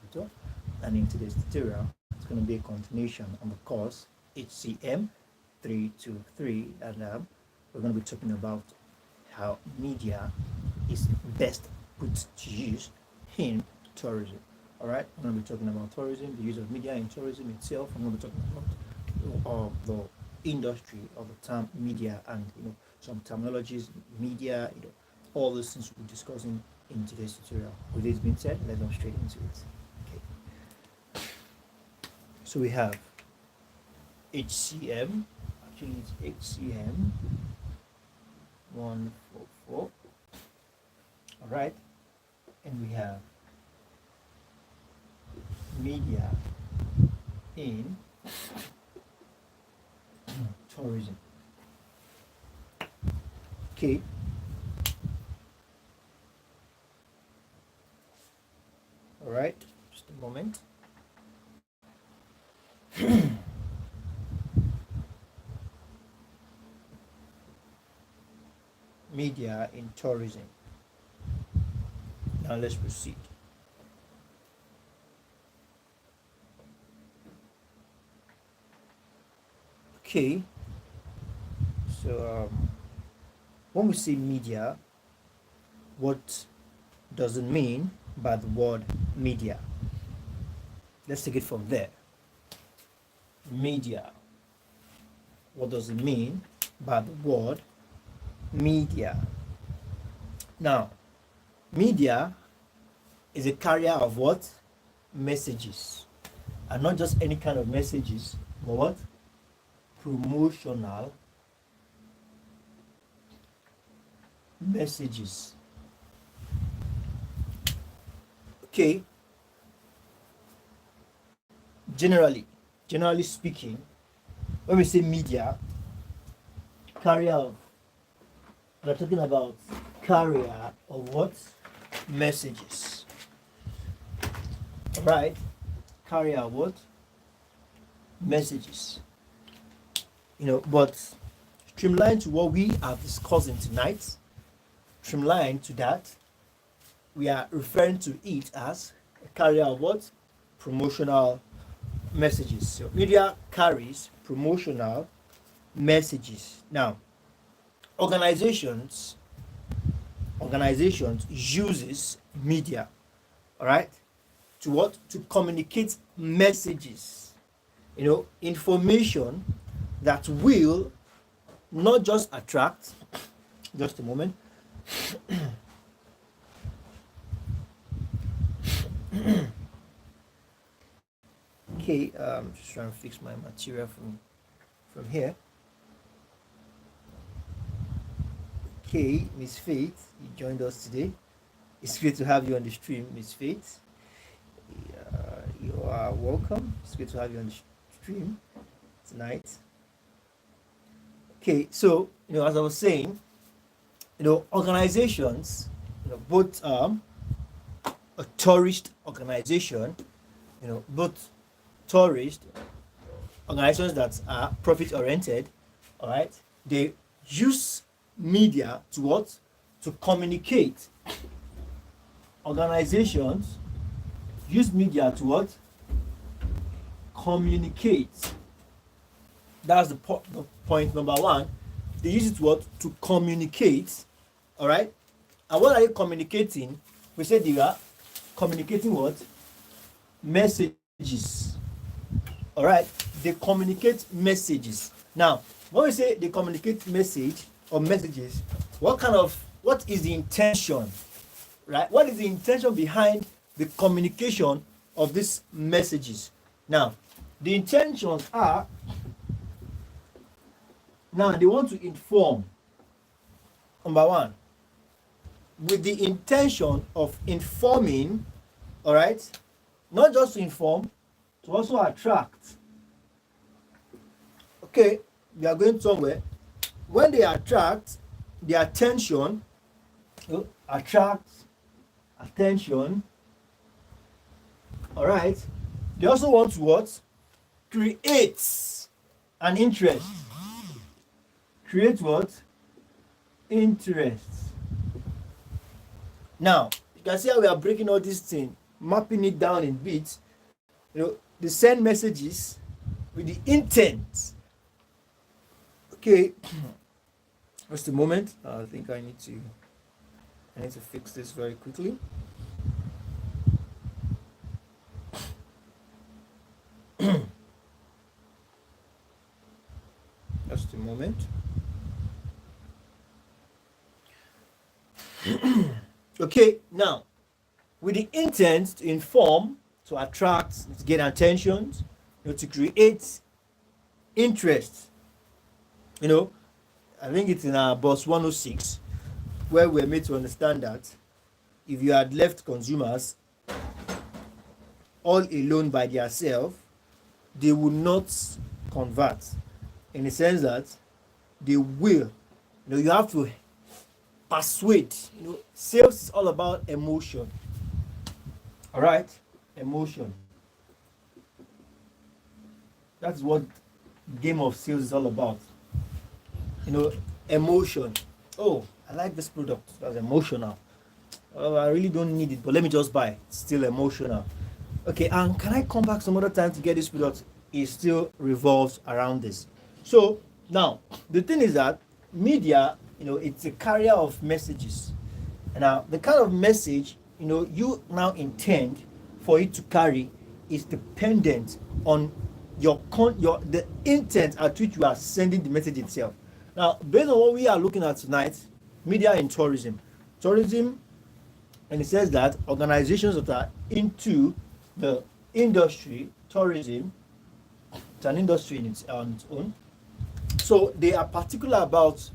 Capital, and in today's tutorial, it's going to be a continuation on the course HCM 323, and we're going to be talking about how media is best put to use in tourism. All right, I'm going to be talking about tourism, the use of media in tourism itself. I'm going to be talking about the industry of the term media, and some terminologies, media, all those things we'll be discussing in today's tutorial. With this being said, let's go straight into it. Okay. So we have HCM. Actually, it's HCM 144. All right, and we have media in tourism. Okay. All right, just a moment. Media in tourism. Now let's proceed. Okay, so when we say media, what does it mean by the word media? Let's take it from there. Media. What does it mean by the word media? Now, media is a carrier of what? Messages. And not just any kind of messages, but what? Promotional messages. Okay. Generally speaking, when we say media, carrier of, we're talking about carrier of what? Messages. Right? Carrier of what? Messages. But streamlined to what we are discussing tonight, streamlined to that, we are referring to it as a carrier of what? Promotional messages. So media carries promotional messages. Now, organizations uses media, all right, to what? To communicate messages, information that will not just attract, just a moment. Okay, just trying to fix my material from here. Okay, Miss Faith, you joined us today. It's great to have you on the stream, Miss Faith. You are welcome. It's great to have you on the stream tonight. Okay, so as I was saying, organizations, both a tourist organization, both tourist organizations that are profit oriented, all right, they use media to what? To communicate. Organizations use media to what? Communicate. That's the point number one. They use it to what? To communicate. All right. And what are they communicating? We said they are communicating what? Messages. All right. They communicate messages. Now, when we say they communicate message or messages, what is the intention? Right? What is the intention behind the communication of these messages? Now, the intentions are, now they want to inform. Number one, with the intention of informing, all right, not just to inform, to also attract. Okay, we are going somewhere. When they attract the attention, attract attention, all right, they also want to what? Create an interest. Create what? Interest. Now, you can see how we are breaking all these things mapping it down in bits, they send messages with the intent. Okay, just a moment. I think I need to fix this very quickly. Just a moment. Okay, now with the intent to inform, to attract, to get attention, to create interest. I think it's in our boss 106 where we're made to understand that if you had left consumers all alone by themselves, they will not convert, in the sense that they will. You have to persuade. Sales is all about emotion. All right, emotion. That's what game of sales is all about. Emotion. Oh, I like this product. That's emotional. Oh, I really don't need it, but let me just buy it. It's still emotional. Okay, and can I come back some other time to get this product? It still revolves around this. So now the thing is that media, it's a carrier of messages. And now the kind of message you now intend for it to carry is dependent on the intent at which you are sending the message itself. Now, based on what we are looking at tonight, media and tourism, and it says that organizations that are into the industry, tourism, it's an industry on its own. So they are particular about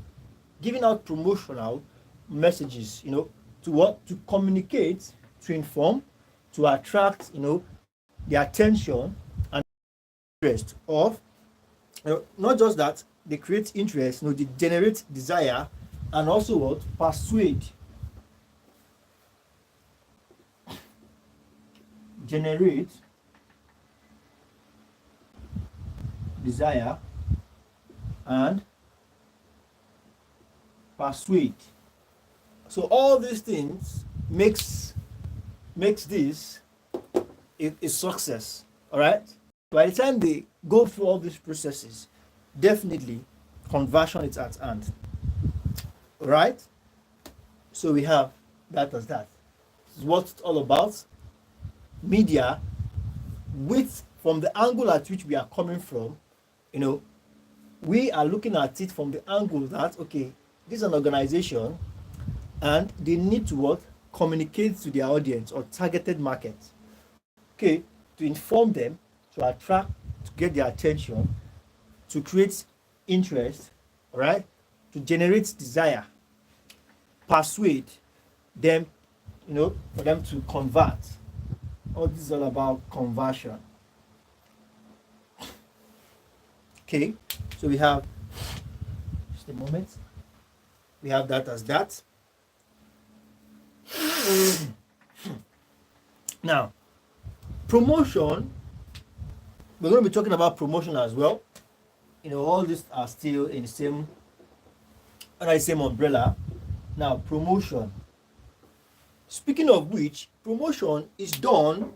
giving out promotional messages, to what? To communicate, to inform, to attract, the attention and interest of, not just that, they create interest, they generate desire, and also what? Persuade. Generate desire and persuade. So all these things makes this a success. All right. By the time they go through all these processes, definitely conversion is at hand. All right. So we have that as that. This is what it's all about. Media, from the angle at which we are coming from, we are looking at it from the angle that, okay, this is an organization and they need to what? Communicate to their audience or targeted market. Okay, to inform them, to attract, to get their attention, to create interest, all right, to generate desire, persuade them, for them to convert. All this is all about conversion. Okay, so we have, just a moment, we have that as that. Now, promotion, we're going to be talking about promotion as well. All these are still in the same umbrella. Now, promotion. Speaking of which, promotion is done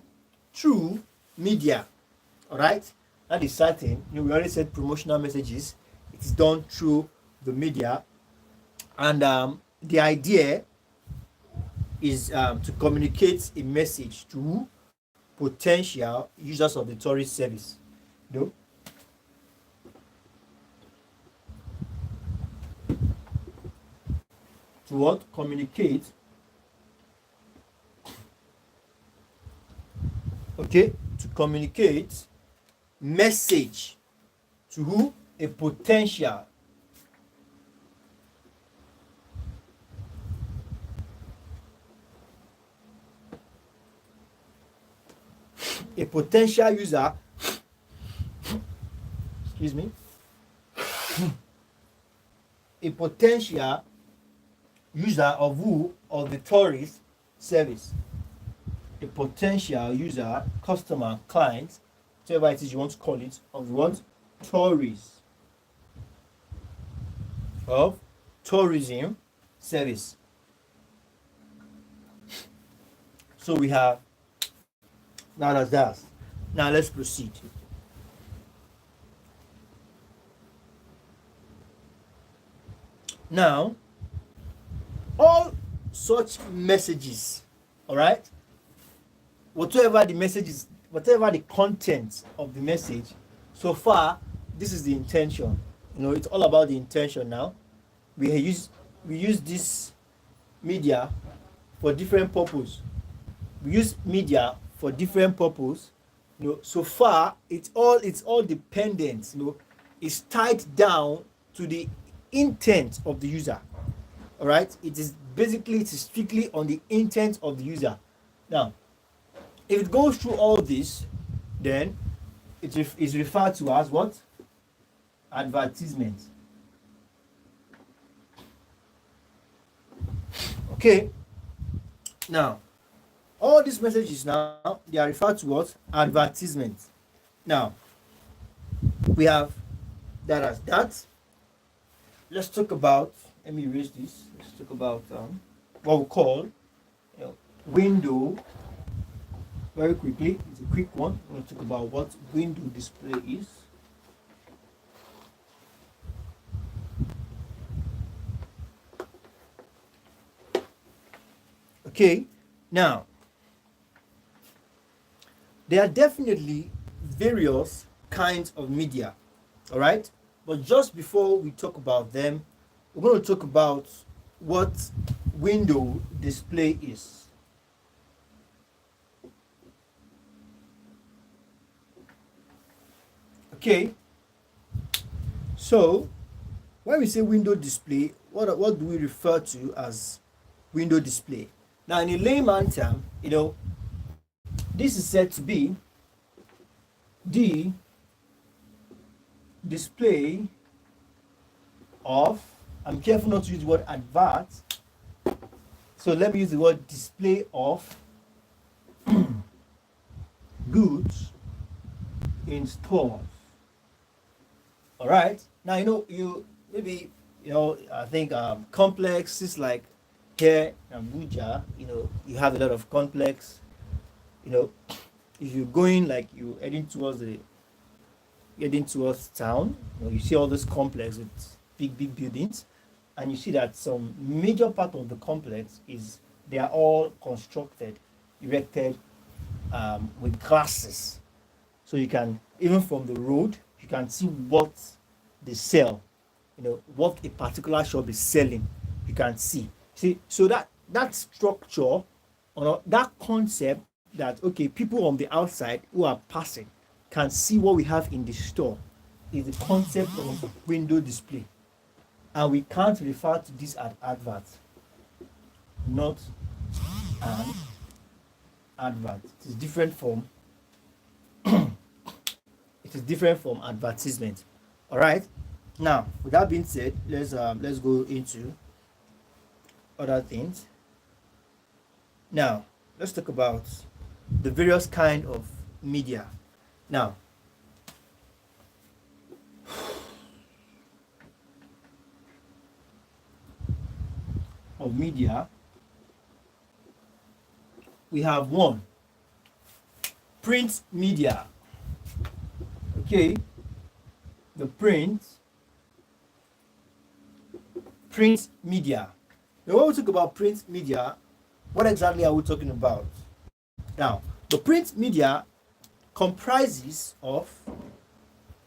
through media. All right, that is certain. We already said promotional messages. It is done through the media, and the idea is to communicate a message to potential users of the tourist service. To what? Communicate. Okay, to communicate message to who? A potential user, excuse me, a potential user of who? Of the tourist service. A potential user, customer, client, whatever it is you want to call it, of what? Tourist. Of tourism service. So we have Now that's that. Now let's proceed. Now, all such messages, all right, whatever the message is, whatever the content of the message, so far, this is the intention. It's all about the intention now. We use we use this media for different purpose. We use media for different purpose. So far it's all dependent. It's tied down to the intent of the user. All right, it is strictly on the intent of the user. Now, if it goes through all this, then is referred to as what? Advertisement. Okay. Now, all these messages now they are referred to as advertisement. Now, we have that as that. Let's talk about. Let me erase this. Let's talk about what we call window. Very quickly, it's a quick one. We're going to talk about what window display is. Okay, now there are definitely various kinds of media, all right? But just before we talk about them, we're going to talk about what window display is. Okay, so when we say window display, what do we refer to as window display? Now, in a layman term, this is said to be the display of, I'm careful not to use the word advert, so let me use the word display of goods in stores. All right. Now, you maybe, I think complexes like here in Abuja, you have a lot of complex. If you're going like you heading towards town, you see all this complex with big buildings, and you see that some major part of the complex is they are all constructed, erected with glasses, so you can, even from the road, you can see what they sell, what a particular shop is selling. You can see so that structure, or that concept, that okay, people on the outside who are passing can see what we have in the store, is the concept of window display. And we can't refer to this as advert, not an advert. It is different from advertisement. All right. Now, with that being said, let's go into other things. Now, let's talk about the various kind of media. Now, of media, we have one, print media. Okay, the print media. Now, when we talk about print media, what exactly are we talking about? Now, the print media comprises of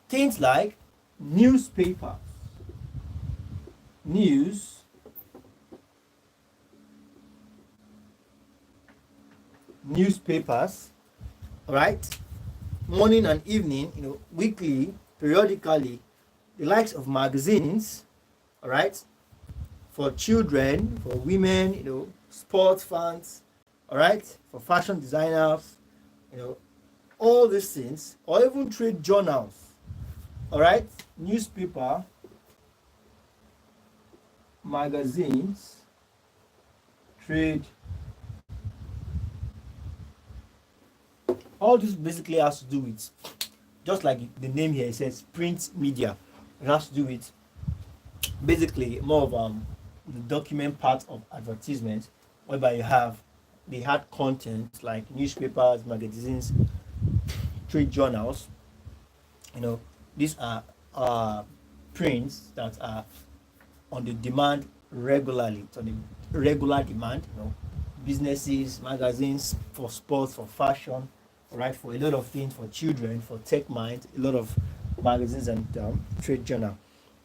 things like newspapers, all right, morning and evening, weekly, periodically, the likes of magazines, all right, for children, for women, sports fans, all right, for fashion designers, all these things, or even trade journals, all right, newspaper, magazines, trade. All this basically has to do with, just like the name here, it says print media. It has to do with basically more of the document part of advertisement, whereby you have they had content like newspapers, magazines, trade journals. These are prints that are on the demand regularly. It's on the regular demand. Businesses, magazines for sports, for fashion, right? For a lot of things, for children, for tech minds, a lot of magazines and trade journal.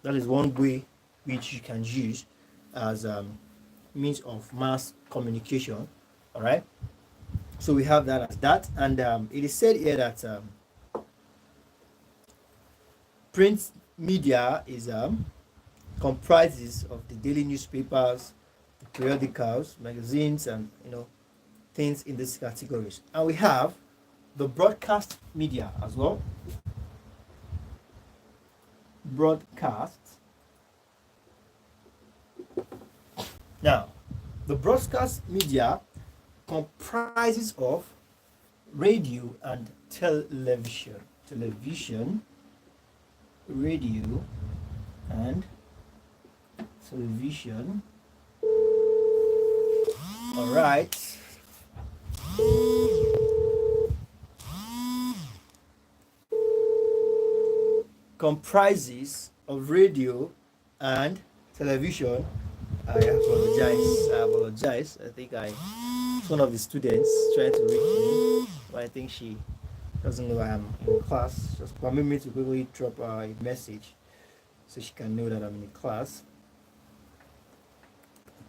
That is one way which you can use as means of mass communication. All right. So we have that as that, and it is said here that print media is comprises of the daily newspapers, the periodicals, magazines, and things in these categories. And we have the broadcast media as well. Broadcast. Now, the broadcast media comprises of radio and television. Television, radio, and television. All right. Comprises of radio and television. I apologize. I think it's one of the students trying to reach me, but I think she doesn't know I'm in class. Just permit me to quickly drop a message so she can know that I'm in class.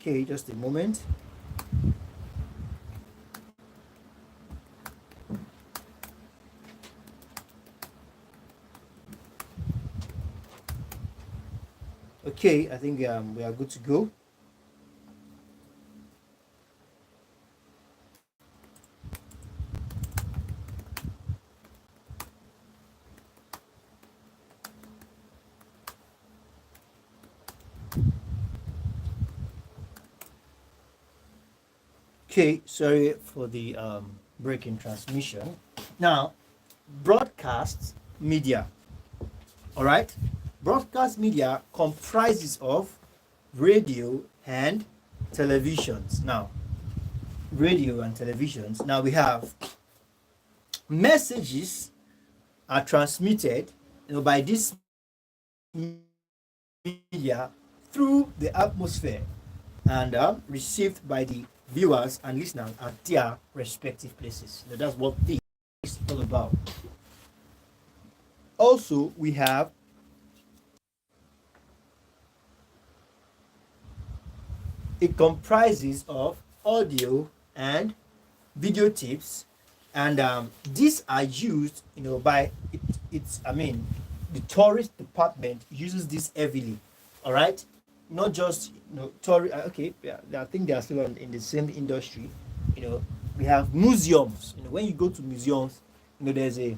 Okay, just a moment. Okay, I think we are good to go. Okay, sorry for the break in transmission. Now, broadcast media. All right, broadcast media comprises of radio and televisions. Now, radio and televisions. Now we have messages are transmitted, by this media through the atmosphere and received by the viewers and listeners at their respective places. That's what this is all about. Also, we have it comprises of audio and video tips, and these are used by the tourist department uses this heavily. All right, not just tourist. Okay, yeah, I think they are still in the same industry. We have museums. When you go to museums, there's a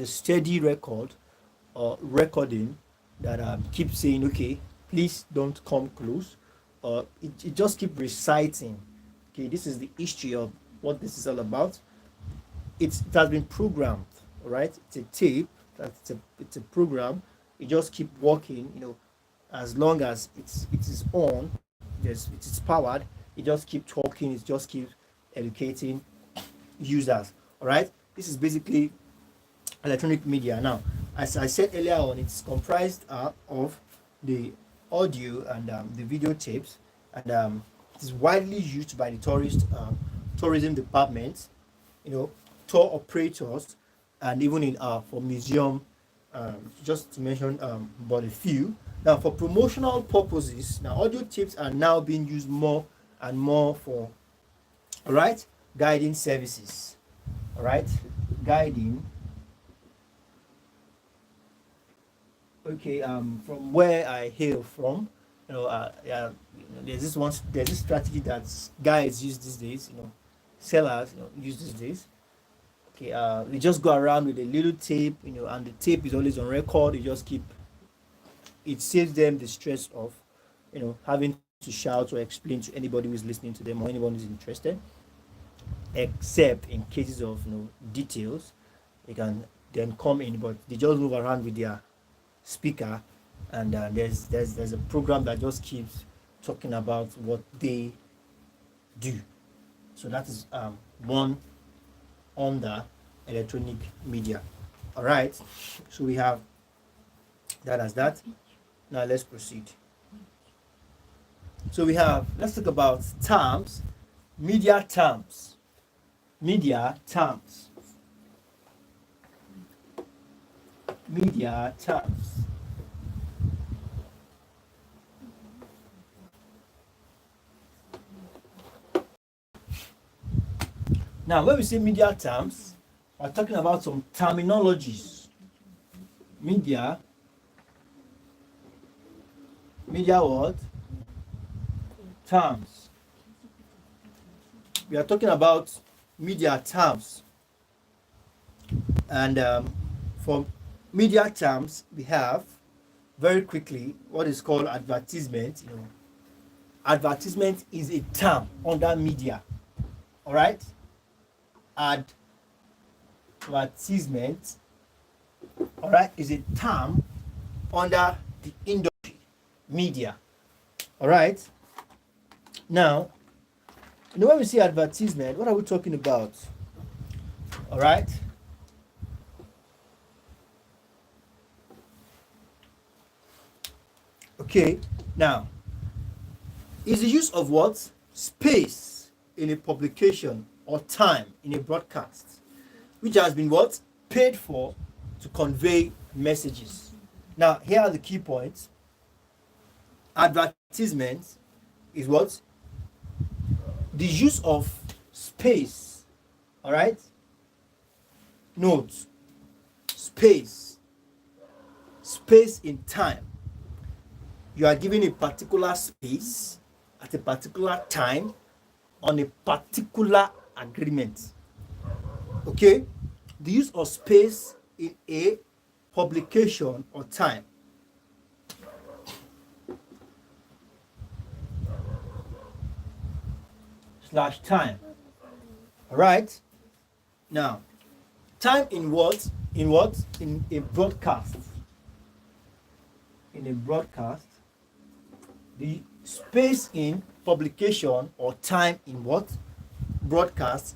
steady record or recording that keeps saying, okay, please don't come close, or it just keep reciting, okay, this is the history of what this is all about. It has been programmed. All right, it's a tape. It's a program. You just keep working. As long as it is on, it is powered. It just keep talking. It just keeps educating users. All right, this is basically electronic media. Now, as I said earlier on, it's comprised of the audio and the video tapes, and it is widely used by the tourism departments, tour operators, and even in for museum, just to mention but a few. Now, for promotional purposes, now audio tapes are now being used more and more for, all right, guiding services. All right, guiding. Okay, from where I hail from, there's this strategy that guys use these days, sellers, use these days. Okay, we just go around with a little tape, and the tape is always on record. You just keep, it saves them the stress of, having to shout or explain to anybody who is listening to them or anyone who's interested, except in cases of details. They can then come in, but they just move around with their speaker, and there's a program that just keeps talking about what they do. So that is one under electronic media. All right. So we have that as that. Now let's proceed. So let's talk about terms, media terms. Media terms. Media terms. Now, when we say media terms, we're talking about some terminologies. Media what? Terms. We are talking about media terms. And for media terms, we have very quickly what is called advertisement. Advertisement is a term under media. All right? Advertisement, all right, is a term under the industry media. All right. Now, when we say advertisement, what are we talking about? All right. Okay. Now, is the use of what? Space in a publication or time in a broadcast, which has been what? Paid for to convey messages. Now, here are the key points. Advertisement is what? The use of space. All right? Note, space. Space in time. You are given a particular space at a particular time on a particular agreement. Okay? The use of space in a publication or time. / time. All right? Now, time in what? In a broadcast. In a broadcast. The space in publication or time in what? Broadcast.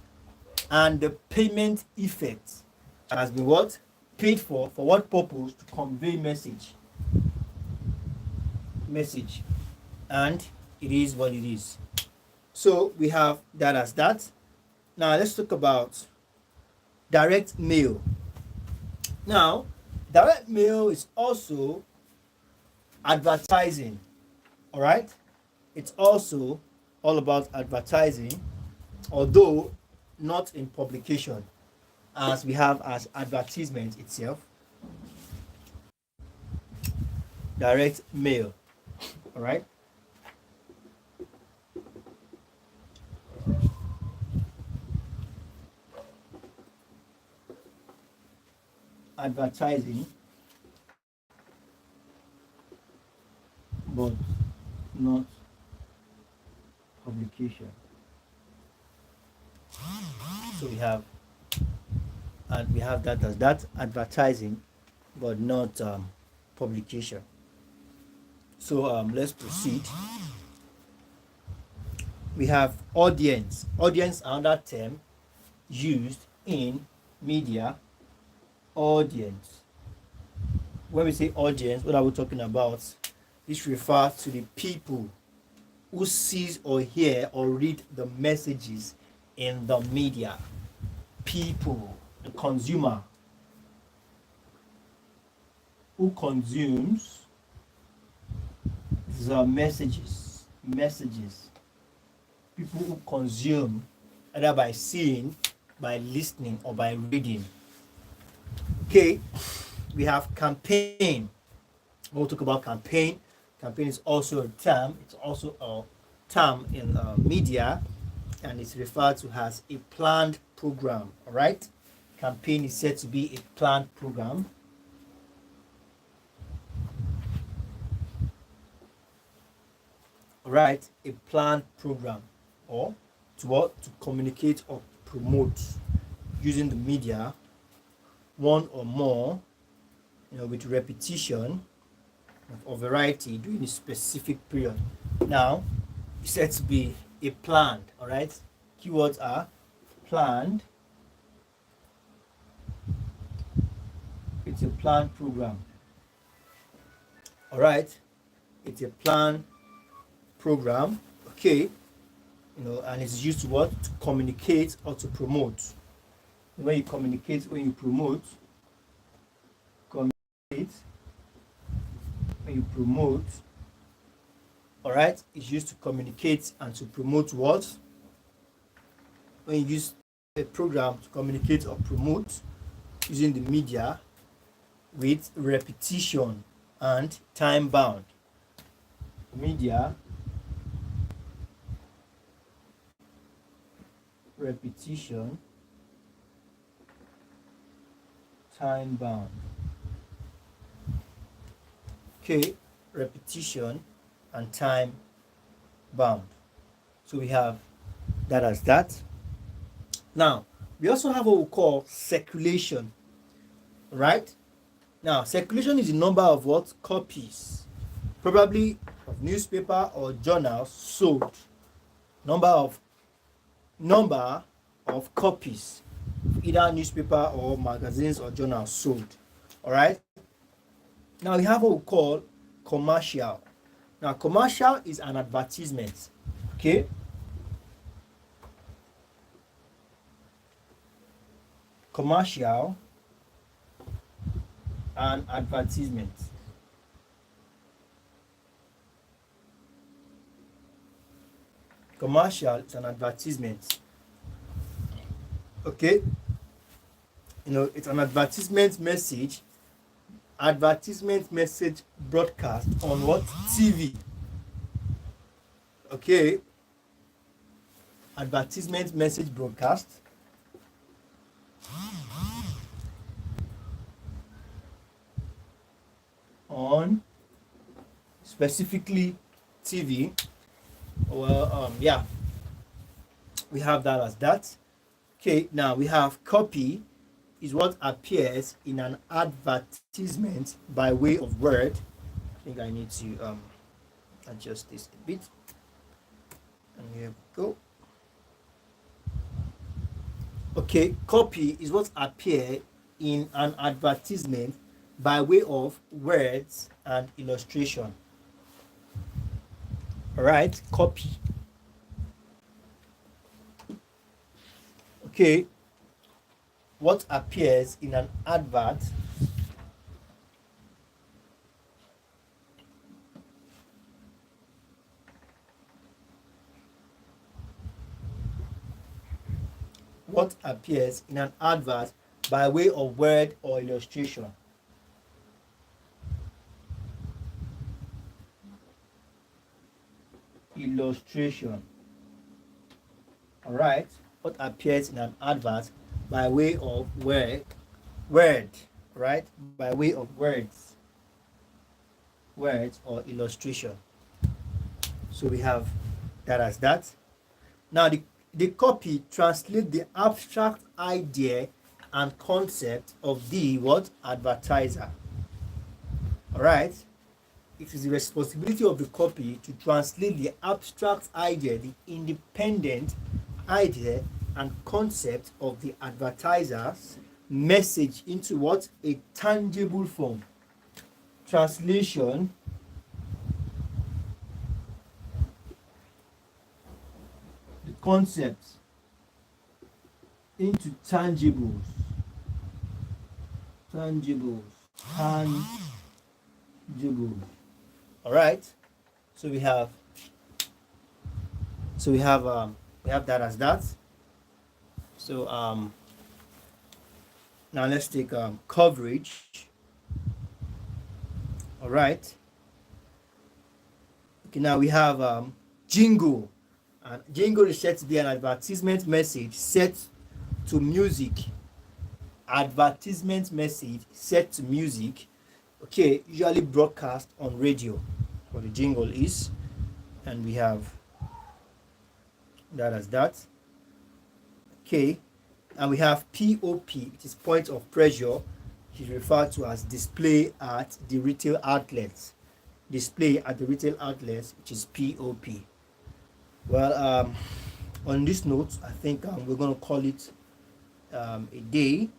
And the payment effect has been what? Paid for what purpose? To convey message. And it is what it is. So we have that as that. Now let's talk about direct mail. Now, direct mail is also advertising. All right? It's also all about advertising, although not in publication, as we have as advertisement itself. Direct mail. All right? Advertising, but not publication. So we have that as that, advertising, but not publication. So let's proceed. We have audience. Audience, another term used in media. Audience. When we say audience, what are we talking about? This refers to the people who sees or hear or read the messages in the media. People, the consumer, who consumes the messages. People who consume either by seeing, by listening, or by reading. Okay, we have campaign. We'll talk about campaign. Campaign is also a term. It's also a term in media, and it's referred to as a planned program. All right, campaign is said to be a planned program. All right, a planned program, or to what? To communicate or promote using the media, one or more, with repetition of variety during a specific period. Now, it's said to be a planned, all right? keywords are planned. It's a planned program. All right, it's a planned program. Okay, and it's used to what? To communicate or to promote. When you communicate, when you promote, communicate, when you promote, all right, it's used to communicate and to promote what? When you use a program to communicate or promote using the media with repetition and time bound. Media, repetition, time bound. Okay, repetition and time bound. So we have that as that. Now, we also have what we call circulation, right? Now, circulation is the number of what? Copies, probably of newspaper or journals sold. Number of copies, either newspaper or magazines or journals sold. All right. Now we have what we call commercial. Now, commercial is an advertisement. Okay. Commercial and advertisement. Commercial is an advertisement. Okay, it's an advertisement message broadcast on what? TV. Okay, advertisement message broadcast on specifically TV. Well, yeah, we have that as that. Okay, now we have copy is what appears in an advertisement by way of word. I think I need to adjust this a bit. And here we go. Okay, copy is what appears in an advertisement by way of words and illustration. All right, copy. Okay, what appears in an advert by way of word or illustration. Illustration. All right, what appears in an advert by way of word, right? By way of words or illustration. So we have that as that. Now the copy translates the abstract idea and concept of the what? Advertiser. All right. It is the responsibility of the copy to translate the abstract idea, the independent idea and concept of the advertiser's message into what? A tangible form. Translation the concepts into tangibles. All right. So we have that as that. So now let's take coverage. All right. Okay, now we have jingle. And jingle is said to be an advertisement message set to music. Advertisement message set to music. Okay, usually broadcast on radio. What the jingle is, and we have that as that. Okay, and we have POP, which is point of pressure. It is referred to as display at the retail outlets. Display at the retail outlets, which is POP. Well, On this note, I think we're going to call it a day,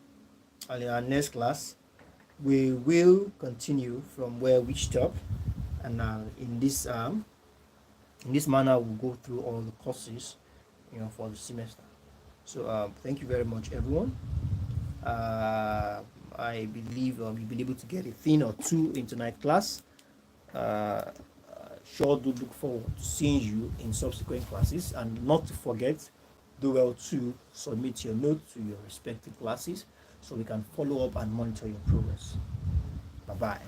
and in our next class we will continue from where we stop, and in this manner we'll go through all the courses, for the semester. So thank you very much, everyone. I believe you've been able to get a thing or two in tonight's class. Sure do look forward to seeing you in subsequent classes, and not to forget, do well to submit your notes to your respective classes so we can follow up and monitor your progress. Bye bye.